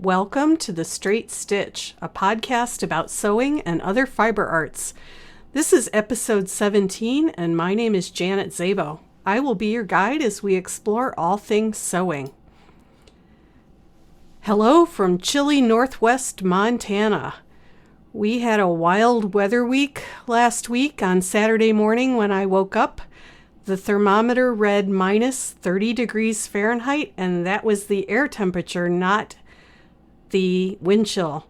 Welcome to The Straight Stitch, a podcast about sewing and other fiber arts. This is episode 17, and my name is Janet Zabo. I will be your guide as we explore all things sewing. Hello from chilly Northwest Montana. We had a wild weather week last week on Saturday morning when I woke up. The thermometer read minus 30 degrees Fahrenheit, and that was the air temperature, not the wind chill.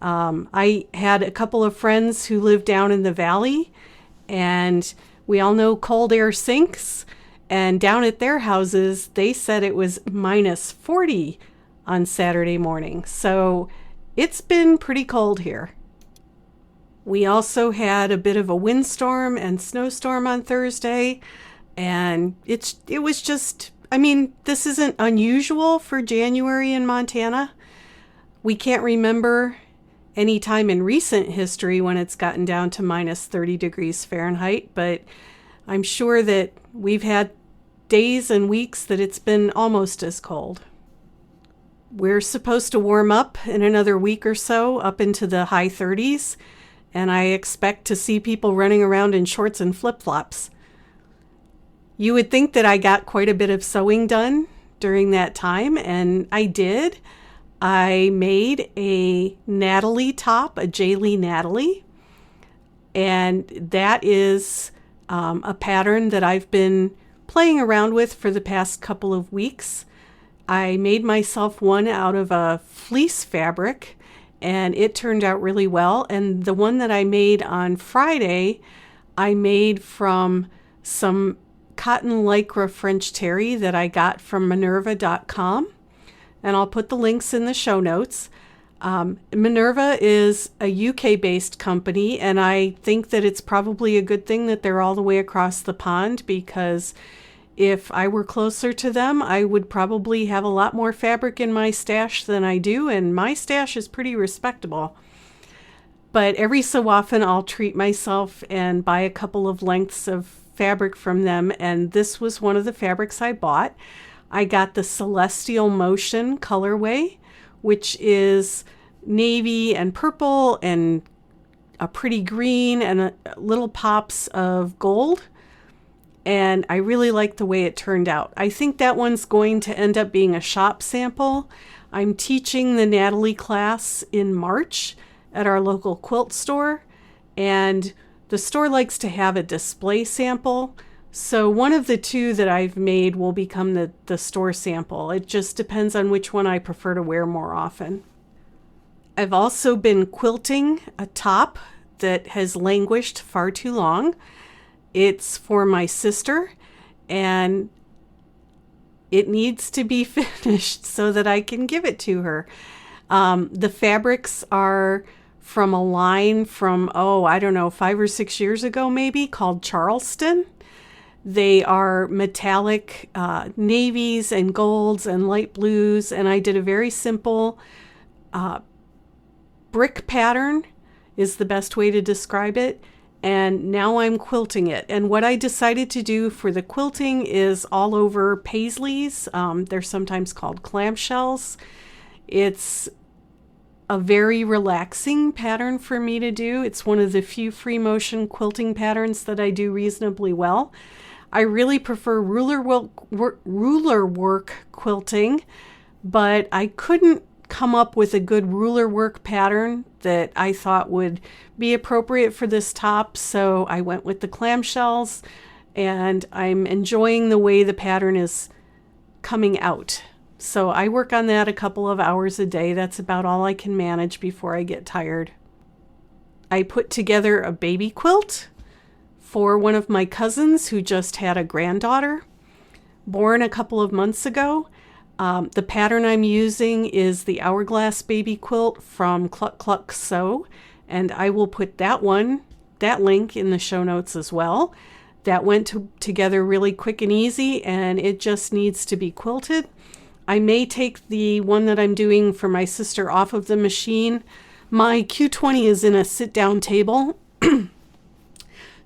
I had a couple of friends who live down in the valley, and we all know cold air sinks. And down at their houses, they said it was minus 40 on Saturday morning. So it's been pretty cold here. We also had a bit of a windstorm and snowstorm on Thursday. And it was just, this isn't unusual for January in Montana. We can't remember any time in recent history when it's gotten down to minus 30 degrees Fahrenheit, but I'm sure that we've had days and weeks that it's been almost as cold. We're supposed to warm up in another week or so, up into the high 30s, and I expect to see people running around in shorts and flip-flops. You would think that I got quite a bit of sewing done during that time, and I did. I made a Natalie top, a J-Lee Natalie, and that is a pattern that I've been playing around with for the past couple of weeks. I made myself one out of a fleece fabric, and it turned out really well. And the one that I made on Friday, I made from some cotton lycra French terry that I got from Minerva.com, and I'll put the links in the show notes. Minerva is a UK-based company, and I think that it's probably a good thing that they're all the way across the pond, because if I were closer to them, I would probably have a lot more fabric in my stash than I do, and my stash is pretty respectable. But every so often I'll treat myself and buy a couple of lengths of fabric from them, and this was one of the fabrics I bought. I got the Celestial Motion colorway, which is navy and purple and a pretty green and little pops of gold, and I really like the way it turned out. I think that one's going to end up being a shop sample. I'm teaching the Natalie class in March at our local quilt store, and the store likes to have a display sample, so one of the two that I've made will become the store sample. It just depends on which one I prefer to wear more often. I've also been quilting a top that has languished far too long. It's for my sister, and it needs to be finished so that I can give it to her. The fabrics are from a line from, 5 or 6 years ago maybe, called Charleston. They are metallic navies and golds and light blues, and I did a very simple brick pattern is the best way to describe it, and now I'm quilting it. And what I decided to do for the quilting is all over paisleys. They're sometimes called clamshells. It's a very relaxing pattern for me to do. It's one of the few free motion quilting patterns that I do reasonably well. I really prefer ruler work quilting, but I couldn't come up with a good ruler work pattern that I thought would be appropriate for this top, so I went with the clamshells, and I'm enjoying the way the pattern is coming out. So I work on that a couple of hours a day. That's about all I can manage before I get tired. I put together a baby quilt for one of my cousins who just had a granddaughter born a couple of months ago. The pattern I'm using is the Hourglass baby quilt from Cluck Cluck Sew, and I will put that link in the show notes as well. That went together really quick and easy, and it just needs to be quilted. I may take the one that I'm doing for my sister off of the machine. My Q20 is in a sit-down table,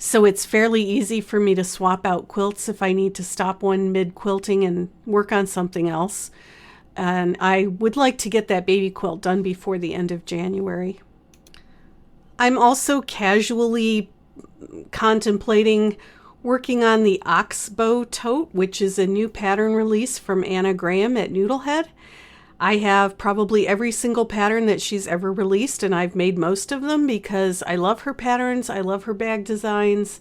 so it's fairly easy for me to swap out quilts if I need to stop one mid-quilting and work on something else. and I would like to get that baby quilt done before the end of January. I'm also casually contemplating working on the Oxbow tote, which is a new pattern release from Anna Graham at Noodlehead. I have probably every single pattern that she's ever released, and I've made most of them because I love her patterns. I love her bag designs.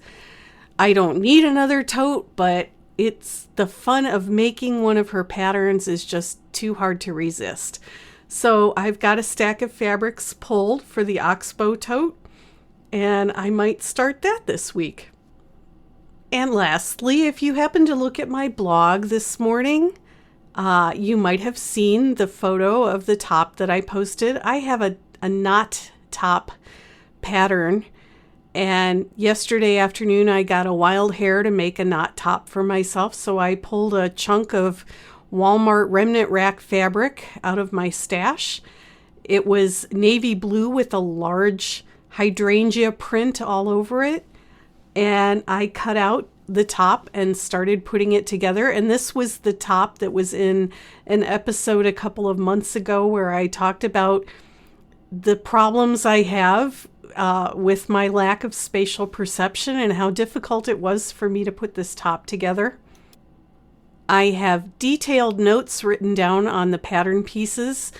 I don't need another tote, but it's the fun of making one of her patterns is just too hard to resist. So I've got a stack of fabrics pulled for the Oxbow tote, and I might start that this week. And lastly, if you happen to look at my blog this morning, you might have seen the photo of the top that I posted. I have a knot top pattern, and yesterday afternoon I got a wild hair to make a knot top for myself, so I pulled a chunk of Walmart remnant rack fabric out of my stash. It was navy blue with a large hydrangea print all over it, and I cut out the top and started putting it together. And this was the top that was in an episode a couple of months ago where I talked about the problems I have with my lack of spatial perception and how difficult it was for me to put this top together. I have detailed notes written down on the pattern pieces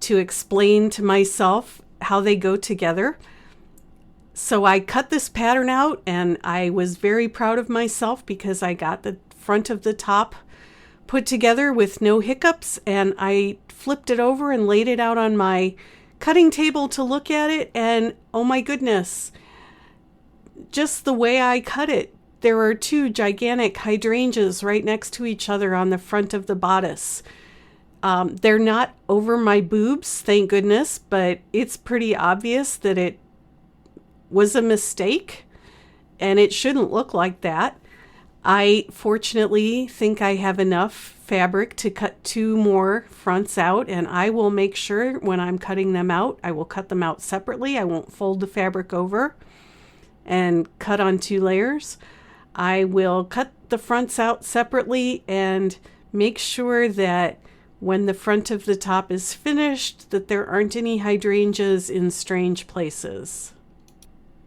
to explain to myself how they go together. So I cut this pattern out, and I was very proud of myself because I got the front of the top put together with no hiccups, and I flipped it over and laid it out on my cutting table to look at it, and oh my goodness, just the way I cut it. There are two gigantic hydrangeas right next to each other on the front of the bodice. They're not over my boobs, thank goodness, but it's pretty obvious that it was a mistake, and it shouldn't look like that. I fortunately think I have enough fabric to cut two more fronts out, and I will make sure when I'm cutting them out, I will cut them out separately. I won't fold the fabric over and cut on two layers. I will cut the fronts out separately and make sure that when the front of the top is finished, that there aren't any hydrangeas in strange places.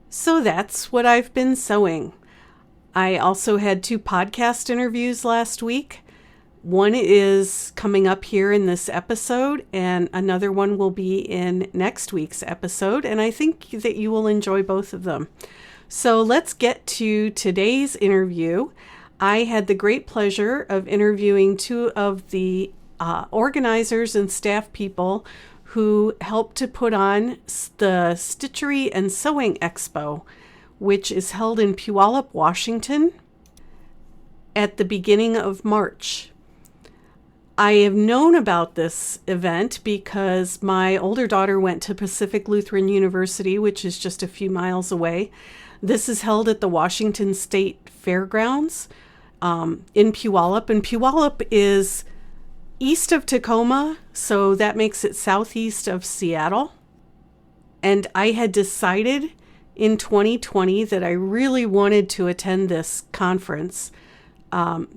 So that's what I've been sewing. I also had 2 podcast interviews last week. One is coming up here in this episode, and another one will be in next week's episode, and I think that you will enjoy both of them. So let's get to today's interview. I had the great pleasure of interviewing 2 of the organizers and staff people who helped to put on the Stitchery and Sewing Expo, which is held in Puyallup, Washington, at the beginning of March. I have known about this event because my older daughter went to Pacific Lutheran University, which is just a few miles away. This is held at the Washington State Fairgrounds in Puyallup, and Puyallup is east of Tacoma, so that makes it southeast of Seattle. And I had decided in 2020 that I really wanted to attend this conference.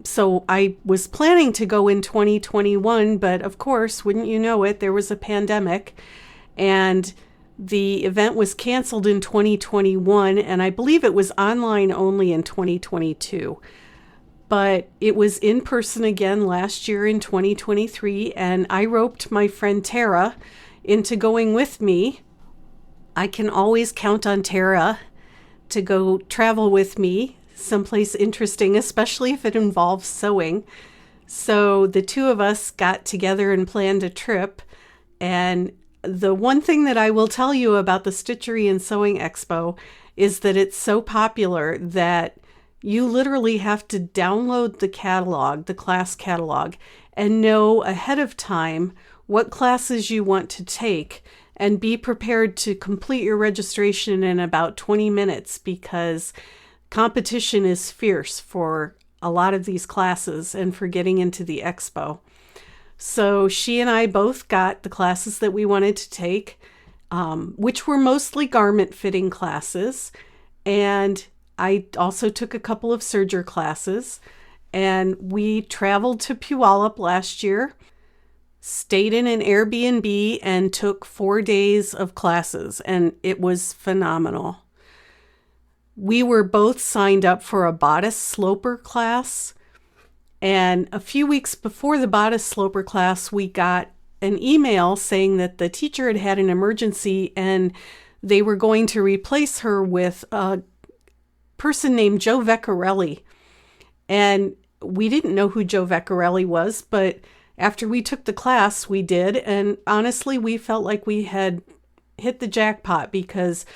So I was planning to go in 2021, but of course, wouldn't you know it, there was a pandemic, and the event was canceled in 2021, and I believe it was online only in 2022. But it was in person again last year in 2023, and I roped my friend Tera into going with me. I can always count on Tera to go travel with me someplace interesting, especially if it involves sewing. So the 2 of us got together and planned a trip. And the one thing that I will tell you about the Stitchery and Sewing Expo is that it's so popular that you literally have to download the catalog, the class catalog, and know ahead of time what classes you want to take, and be prepared to complete your registration in about 20 minutes because competition is fierce for a lot of these classes and for getting into the expo. So she and I both got the classes that we wanted to take, which were mostly garment fitting classes. And I also took a couple of serger classes, and we traveled to Puyallup last year. stayed in an Airbnb, and took 4 days of classes, and it was phenomenal. We were both signed up for a bodice sloper class, and a few weeks before the bodice sloper class, we got an email saying that the teacher had had an emergency and they were going to replace her with a person named Joe Vecchiarelli. And we didn't know who Joe Vecchiarelli was, but after we took the class, we did. And honestly, we felt like we had hit the jackpot because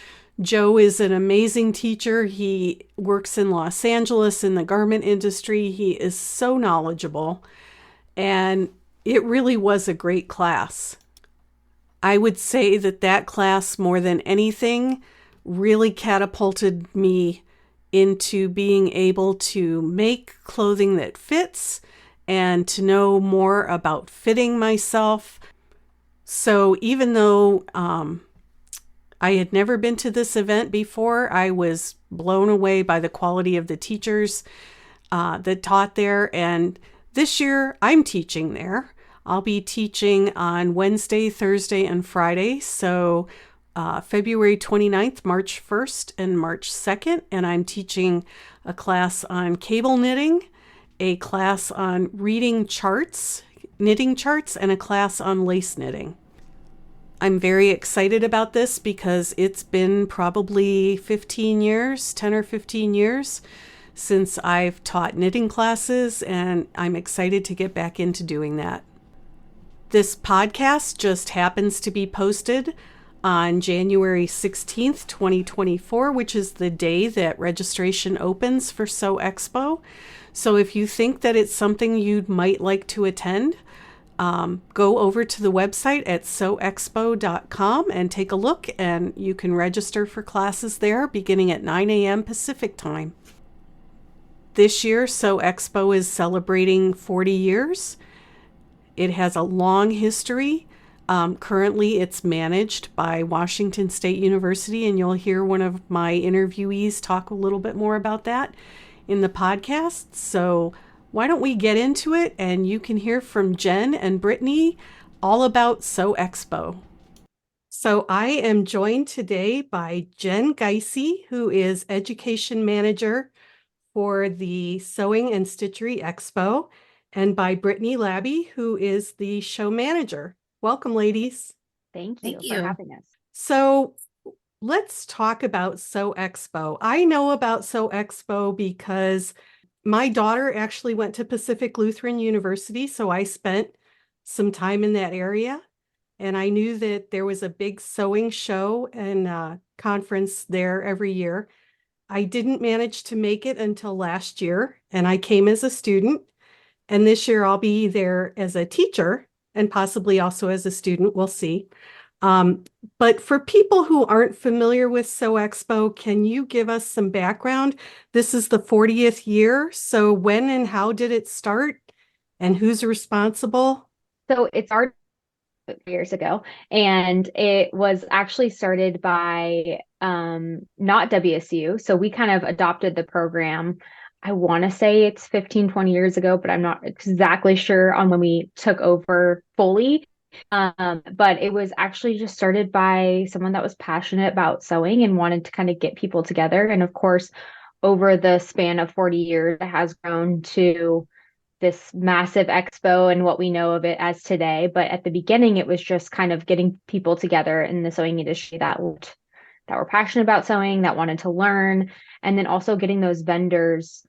Joe is an amazing teacher. He works in Los Angeles in the garment industry. He is so knowledgeable, and it really was a great class. I would say that class, more than anything, really catapulted me into being able to make clothing that fits and to know more about fitting myself. So even though I had never been to this event before, I was blown away by the quality of the teachers that taught there. And this year I'm teaching there. I'll be teaching on Wednesday, Thursday, and Friday. So February 29th, March 1st, and March 2nd. And I'm teaching a class on cable knitting, a class on reading charts, knitting charts, and a class on lace knitting. I'm very excited about this because it's been probably 10 or 15 years since I've taught knitting classes, and I'm excited to get back into doing that. This podcast just happens to be posted on January 16th, 2024, which is the day that registration opens for Sew Expo. So if you think that it's something you might like to attend, go over to the website at sewexpo.com and take a look, and you can register for classes there beginning at 9 a.m. Pacific time. This year, Sew Expo is celebrating 40 years. It has a long history. Currently, it's managed by Washington State University, and you'll hear one of my interviewees talk a little bit more about that in the podcast. So why don't we get into it, and you can hear from Jenn and Brittany all about Sew Expo. So I am joined today by Jenn Geise, who is Education Manager for the Sewing and Stitchery Expo, and by Brittany Labbe, who is the Show Manager. Welcome, ladies. Thank you for having us. So let's talk about Sew Expo. I know about Sew Expo because my daughter actually went to Pacific Lutheran University, so I spent some time in that area, and I knew that there was a big sewing show and conference there every year. I didn't manage to make it until last year, and I came as a student, and this year I'll be there as a teacher and possibly also as a student. We'll see. But for people who aren't familiar with Sew Expo, can you give us some background? This is the 40th year. So when and how did it start, and who's responsible? So it started years ago, and it was actually started by not WSU. So we kind of adopted the program. I want to say it's 15, 20 years ago, but I'm not exactly sure on when we took over fully. But it was actually just started by someone that was passionate about sewing and wanted to kind of get people together. And of course, over the span of 40 years, it has grown to this massive expo and what we know of it as today. But at the beginning, it was just kind of getting people together in the sewing industry that were passionate about sewing, that wanted to learn, and then also getting those vendors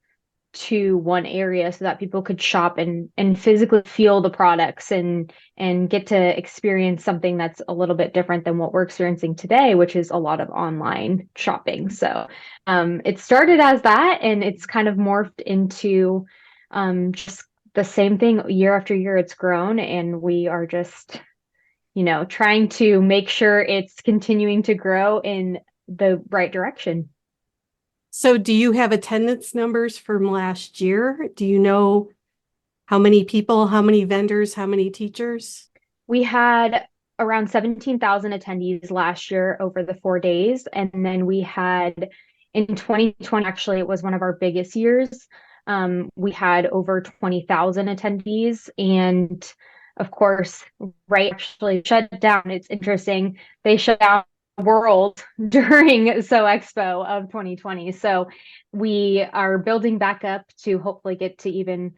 to one area so that people could shop and physically feel the products and get to experience something that's a little bit different than what we're experiencing today, which is a lot of online shopping. So it started as that, and it's kind of morphed into just the same thing year after year. It's grown, and we are just, trying to make sure it's continuing to grow in the right direction. So do you have attendance numbers from last year? Do you know how many people, how many vendors, how many teachers? We had around 17,000 attendees last year over the 4 days. And then we had in 2020, actually, it was one of our biggest years. We had over 20,000 attendees, and of course, right, actually shut down. It's interesting. They shut down the world during Sew Expo of 2020. So we are building back up to hopefully get to even,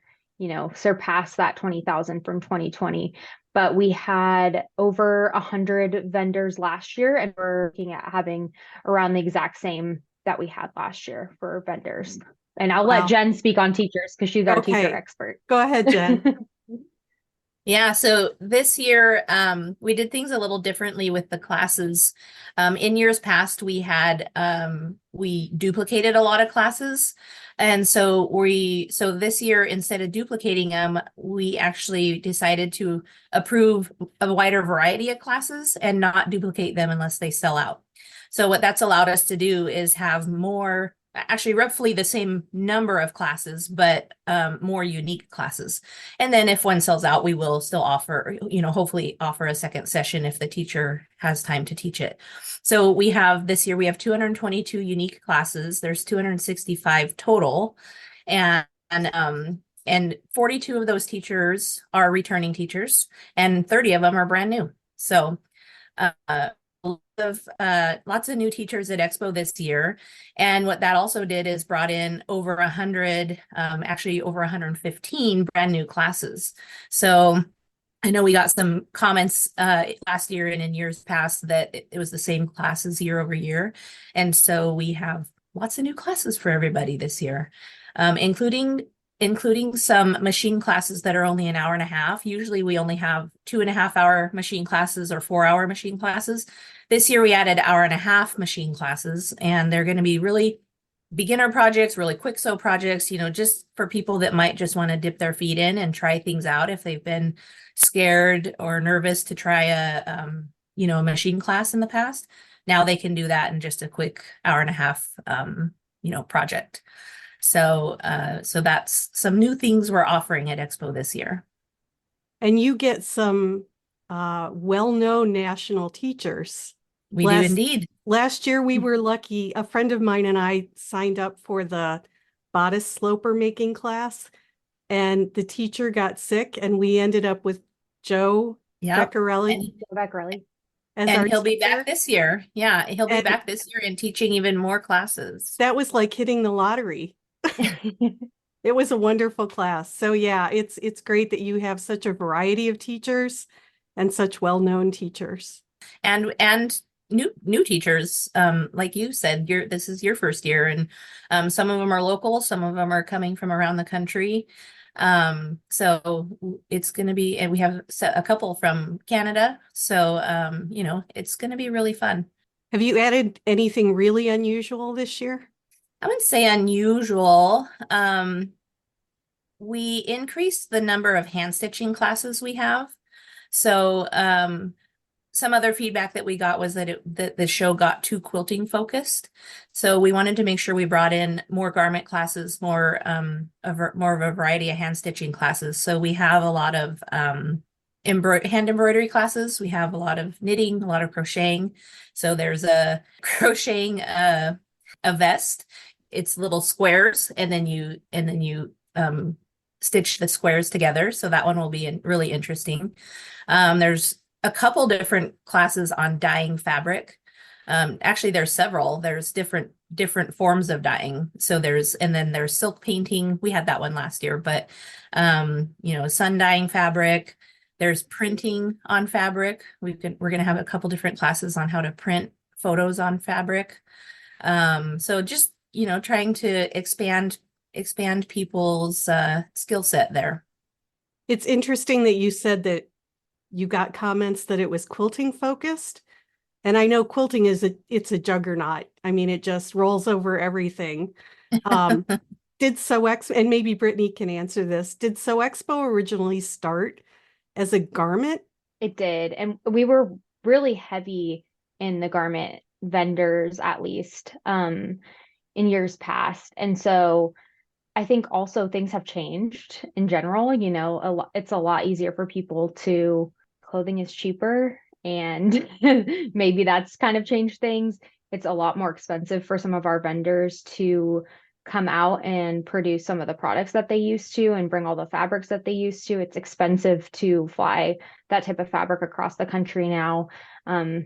surpass that 20,000 from 2020. But we had over 100 vendors last year, and we're looking at having around the exact same that we had last year for vendors. And I'll let Wow. Jenn speak on teachers because she's our teacher Okay. expert. Go ahead, Jenn. Yeah, so this year we did things a little differently with the classes. In years past, we duplicated a lot of classes, and so this year instead of duplicating them, we actually decided to approve a wider variety of classes and not duplicate them unless they sell out. So what that's allowed us to do is have more, actually roughly the same number of classes, but more unique classes. And then if one sells out, we will still offer, hopefully offer a second session if the teacher has time to teach it. So this year we have 222 unique classes. There's 265 total. And 42 of those teachers are returning teachers and 30 of them are brand new. So lots of new teachers at Expo this year. And what that also did is brought in over 100, actually over 115 brand new classes. So I know we got some comments last year and in years past that it was the same classes year over year. And so we have lots of new classes for everybody this year, including some machine classes that are only an hour and a half. Usually we only have 2.5 hour machine classes or 4 hour machine classes. This year we added hour and a half machine classes, and they're going to be really beginner projects, really quick sew projects, just for people that might just want to dip their feet in and try things out if they've been scared or nervous to try a machine class in the past. Now they can do that in just a quick hour and a half, project. So that's some new things we're offering at Expo this year. And you get some well-known national teachers. We do indeed. Last year, we were lucky. A friend of mine and I signed up for the bodice sloper making class, and the teacher got sick, and we ended up with Joe Beccarelli. And he'll be back this year. Yeah, he'll be back this year and teaching even more classes. That was like hitting the lottery. It was a wonderful class. So yeah, it's great that you have such a variety of teachers and such well-known teachers. And new teachers, like you said, this is your first year, and some of them are local, some of them are coming from around the country. So it's going to be, and we have a couple from Canada. So it's going to be really fun. Have you added anything really unusual this year? I wouldn't say unusual. We increased the number of hand stitching classes we have. So some other feedback that we got was that the show got too quilting focused. So we wanted to make sure we brought in more garment classes, more of a variety of hand stitching classes. So we have a lot of hand embroidery classes. We have a lot of knitting, a lot of crocheting. So there's a crocheting a vest. It's little squares, and then you stitch the squares together. So that one will be really interesting. There's a couple different classes on dyeing fabric. Actually, there's several. There's different forms of dyeing. So there's silk painting. We had that one last year, but sun dyeing fabric. There's printing on fabric. We're going to have a couple different classes on how to print photos on fabric. So just trying to expand people's skill set there. It's interesting that you said that you got comments that it was quilting focused. And I know quilting it's a juggernaut. I mean, it just rolls over everything. Did Sew Expo, and maybe Brittany can answer this, did Sew Expo originally start as a garment? It did. And we were really heavy in the garment vendors, at least in years past. And so I think also things have changed in general. It's a lot easier for people clothing is cheaper, and maybe that's kind of changed things. It's a lot more expensive for some of our vendors to come out and produce some of the products that they used to and bring all the fabrics that they used to. It's expensive to fly that type of fabric across the country now. A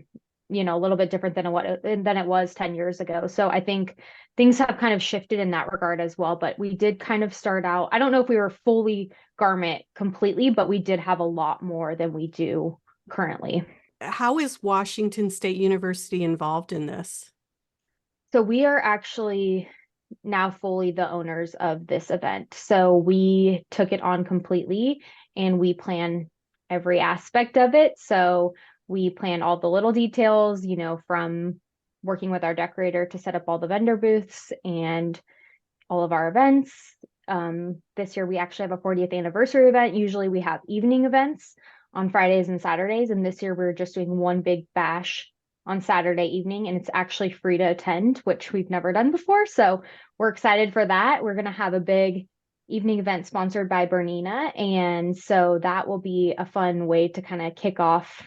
little bit different than it was 10 years ago. So I think things have kind of shifted in that regard as well. But we did kind of start out, I don't know if we were fully garment completely, but we did have a lot more than we do currently. How is Washington State University involved in this? So we are actually now fully the owners of this event. So we took it on completely and we plan every aspect of it. So we plan all the little details, from working with our decorator to set up all the vendor booths and all of our events. This year we actually have a 40th anniversary event. Usually we have evening events on Fridays and Saturdays. And this year we're just doing one big bash on Saturday evening, and it's actually free to attend, which we've never done before. So we're excited for that. We're going to have a big evening event sponsored by Bernina. And so that will be a fun way to kind of kick off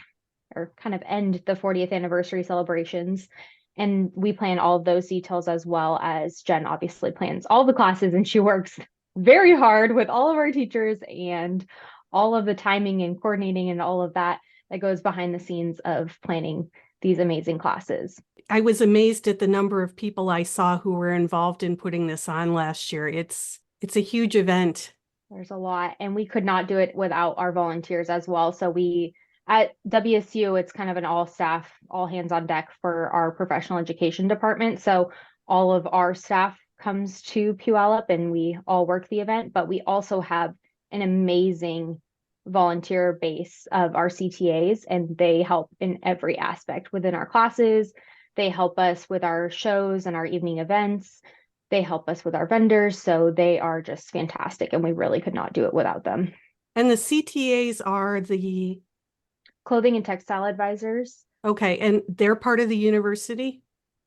or kind of end the 40th anniversary celebrations. And we plan all of those details, as well as Jenn obviously plans all the classes, and she works very hard with all of our teachers and all of the timing and coordinating and all of that goes behind the scenes of planning these amazing classes. I was amazed at the number of people I saw who were involved in putting this on last year. It's a huge event. There's a lot, and we could not do it without our volunteers as well. So we, at WSU, it's kind of an all staff, all hands on deck for our professional education department. So all of our staff comes to Puyallup and we all work the event, but we also have an amazing volunteer base of our CTAs, and they help in every aspect within our classes. They help us with our shows and our evening events. They help us with our vendors. So they are just fantastic, and we really could not do it without them. And the CTAs are the clothing and textile advisors. Okay, and they're part of the university?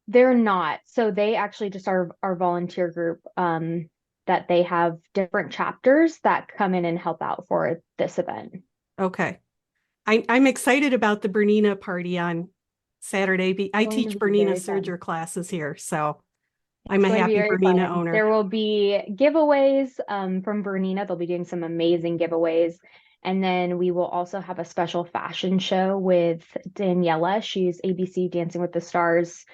They're not. So they actually just are our volunteer group, that they have different chapters that come in and help out for this event. Okay. I'm excited about the Bernina party on Saturday. I teach Bernina Serger classes here, so I'm a happy Bernina owner. There will be giveaways from Bernina. They'll be doing some amazing giveaways. And then we will also have a special fashion show with Daniela. She's ABC Dancing with the Stars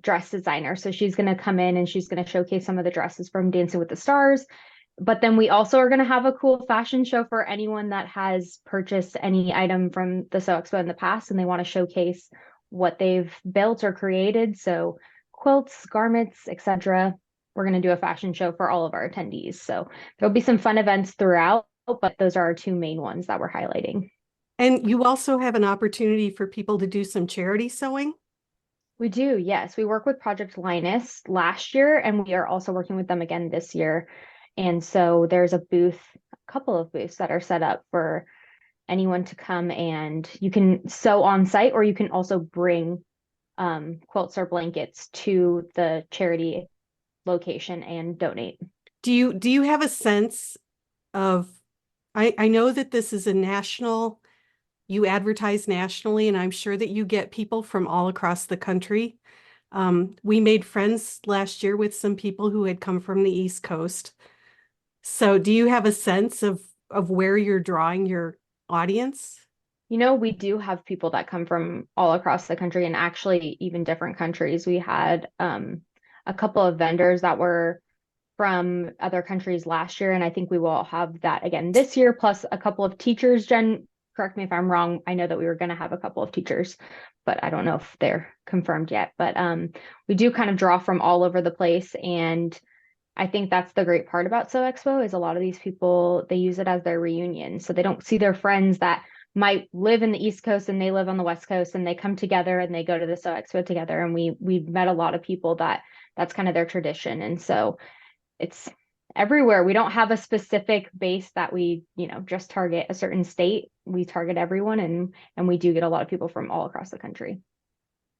dress designer. So she's going to come in and she's going to showcase some of the dresses from Dancing with the Stars. But then we also are going to have a cool fashion show for anyone that has purchased any item from the Sew Expo in the past and they want to showcase what they've built or created. So quilts, garments, etc. We're going to do a fashion show for all of our attendees. So there'll be some fun events throughout, but those are our two main ones that we're highlighting. And you also have an opportunity for people to do some charity sewing? We do, yes. We work with Project Linus last year, and we are also working with them again this year. And so there's a couple of booths that are set up for anyone to come, and you can sew on site, or you can also bring quilts or blankets to the charity location and donate. Do you have a sense of, I know that this is a national, you advertise nationally, and I'm sure that you get people from all across the country. We made friends last year with some people who had come from the East Coast. So do you have a sense of where you're drawing your audience? We do have people that come from all across the country, and actually even different countries. We had a couple of vendors that were from other countries last year, and I think we will have that again this year, plus a couple of teachers. Jenn, correct me if I'm wrong. I know that we were going to have a couple of teachers, but I don't know if they're confirmed yet. But we do kind of draw from all over the place. And I think that's the great part about Sew Expo is a lot of these people, they use it as their reunion. So they don't see their friends that might live in the East Coast and they live on the West Coast, and they come together and they go to the Sew Expo together. And we've met a lot of people that's kind of their tradition. And so it's everywhere. We don't have a specific base that we, just target a certain state. We target everyone, and we do get a lot of people from all across the country.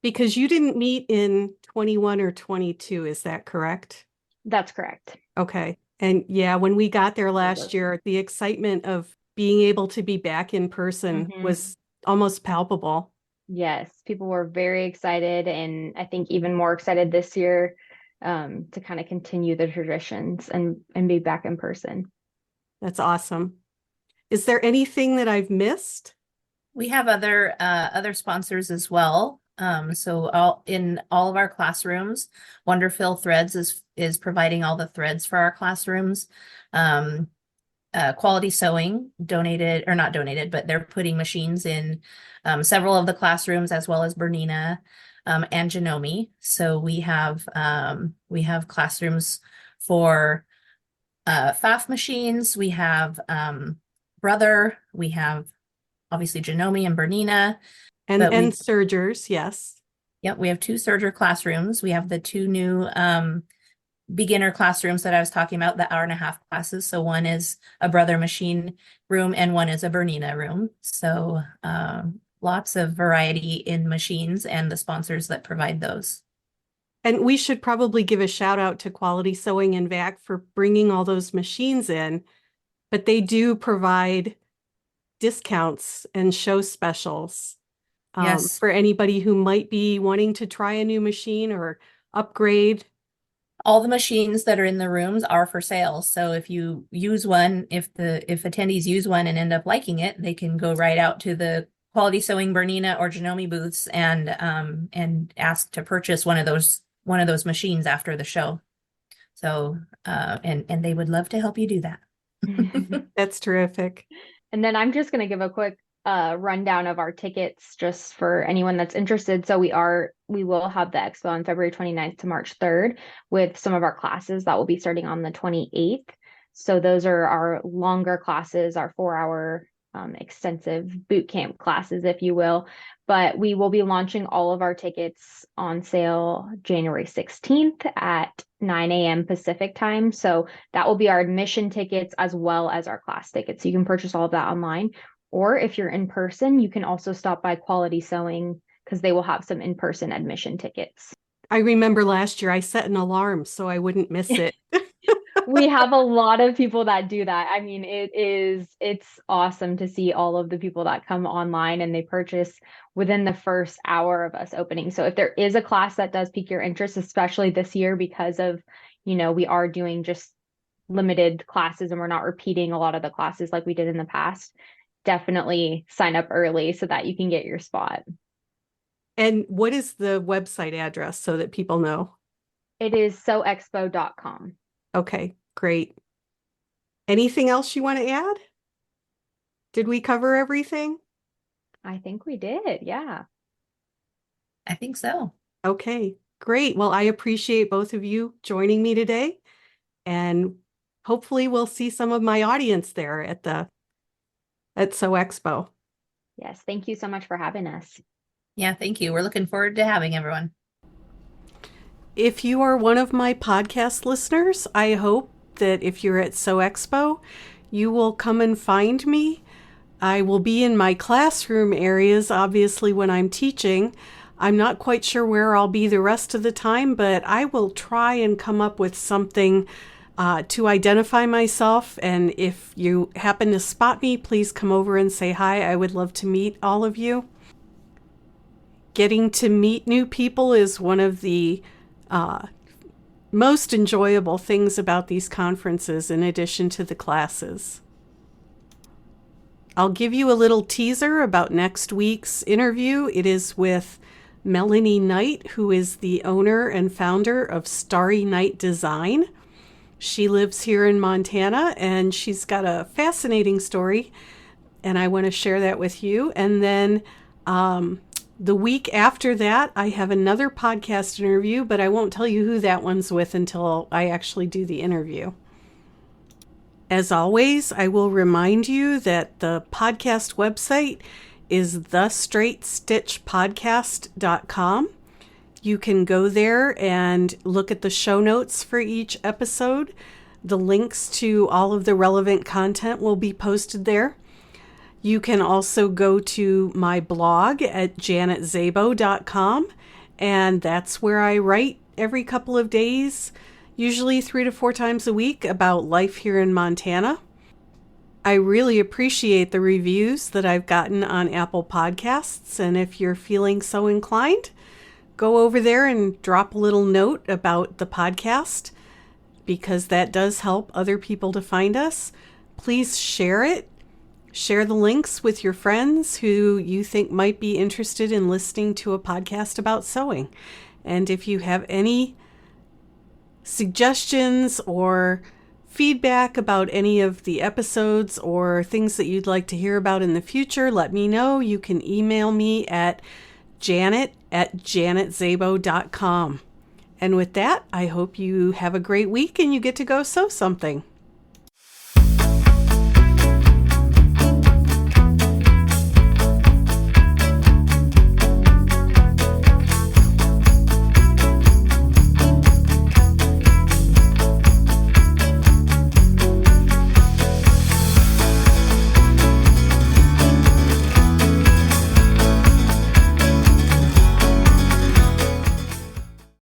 Because you didn't meet in 21 or 22, is that correct? That's correct. Okay. And yeah, when we got there last year, the excitement of being able to be back in person was almost palpable. Yes, people were very excited, and I think even more excited this year to kind of continue the traditions and be back in person. That's awesome. Is there anything that I've missed? We have other sponsors as well. So in all of our classrooms, Wonderfill Threads is providing all the threads for our classrooms. Quality Sewing donated, or not donated, but they're putting machines in several of the classrooms, as well as Bernina and Janome. So we have classrooms for FAF machines. We have Brother. We have obviously Janome and Bernina. And Sergers, yes. Yep, we have 2 Serger classrooms. We have the 2 new beginner classrooms that I was talking about, the hour-and-a-half classes. So one is a Brother machine room and one is a Bernina room. So lots of variety in machines and the sponsors that provide those. And we should probably give a shout out to Quality Sewing and VAC for bringing all those machines in, but they do provide discounts and show specials Yes. for anybody who might be wanting to try a new machine or upgrade. All the machines that are in the rooms are for sale. So if you use one, if attendees use one and end up liking it, they can go right out to the Quality Sewing Bernina or Janome booths and ask to purchase one of those machines after the show. So and they would love to help you do that. That's terrific. And then I'm just going to give a quick rundown of our tickets just for anyone that's interested. So we will have the expo on February 29th to March 3rd with some of our classes that will be starting on the 28th. So those are our longer classes, our 4-hour extensive boot camp classes, if you will. But we will be launching all of our tickets on sale January 16th at 9 a.m. Pacific time. So that will be our admission tickets as well as our class tickets. So you can purchase all of that online. Or if you're in person, you can also stop by Quality Sewing because they will have some in-person admission tickets. I remember last year I set an alarm so I wouldn't miss it. We have a lot of people that do that. I mean, it's awesome to see all of the people that come online and they purchase within the first hour of us opening. So if there is a class that does pique your interest, especially this year because of, we are doing just limited classes and we're not repeating a lot of the classes like we did in the past, definitely sign up early so that you can get your spot. And what is the website address so that people know? It is sewexpo.com. Okay, great. Anything else you want to add? Did we cover everything? I think we did. Yeah. I think so. Okay, great. Well, I appreciate both of you joining me today, and hopefully we'll see some of my audience there at Sew Expo. Yes, thank you so much for having us. Yeah, thank you. We're looking forward to having everyone. If you are one of my podcast listeners, I hope that if you're at Sew Expo, you will come and find me. I will be in my classroom areas, obviously, when I'm teaching. I'm not quite sure where I'll be the rest of the time, but I will try and come up with something to identify myself. And if you happen to spot me, please come over and say hi. I would love to meet all of you. Getting to meet new people is one of the most enjoyable things about these conferences, in addition to the classes. I'll give you a little teaser about next week's interview. It is with Melanie Knight, who is the owner and founder of Starry Night Design. She lives here in Montana, and she's got a fascinating story, and I want to share that with you. And then the week after that, I have another podcast interview, but I won't tell you who that one's with until I actually do the interview. As always, I will remind you that the podcast website is thestraightstitchpodcast.com. You can go there and look at the show notes for each episode. The links to all of the relevant content will be posted there. You can also go to my blog at janetzabo.com, and that's where I write every couple of days, usually 3 to 4 times a week, about life here in Montana. I really appreciate the reviews that I've gotten on Apple Podcasts, and if you're feeling so inclined, go over there and drop a little note about the podcast, because that does help other people to find us. Please share it. Share the links with your friends who you think might be interested in listening to a podcast about sewing. And if you have any suggestions or feedback about any of the episodes or things that you'd like to hear about in the future, let me know. You can email me at janet@janetzabo.com. And with that, I hope you have a great week and you get to go sew something.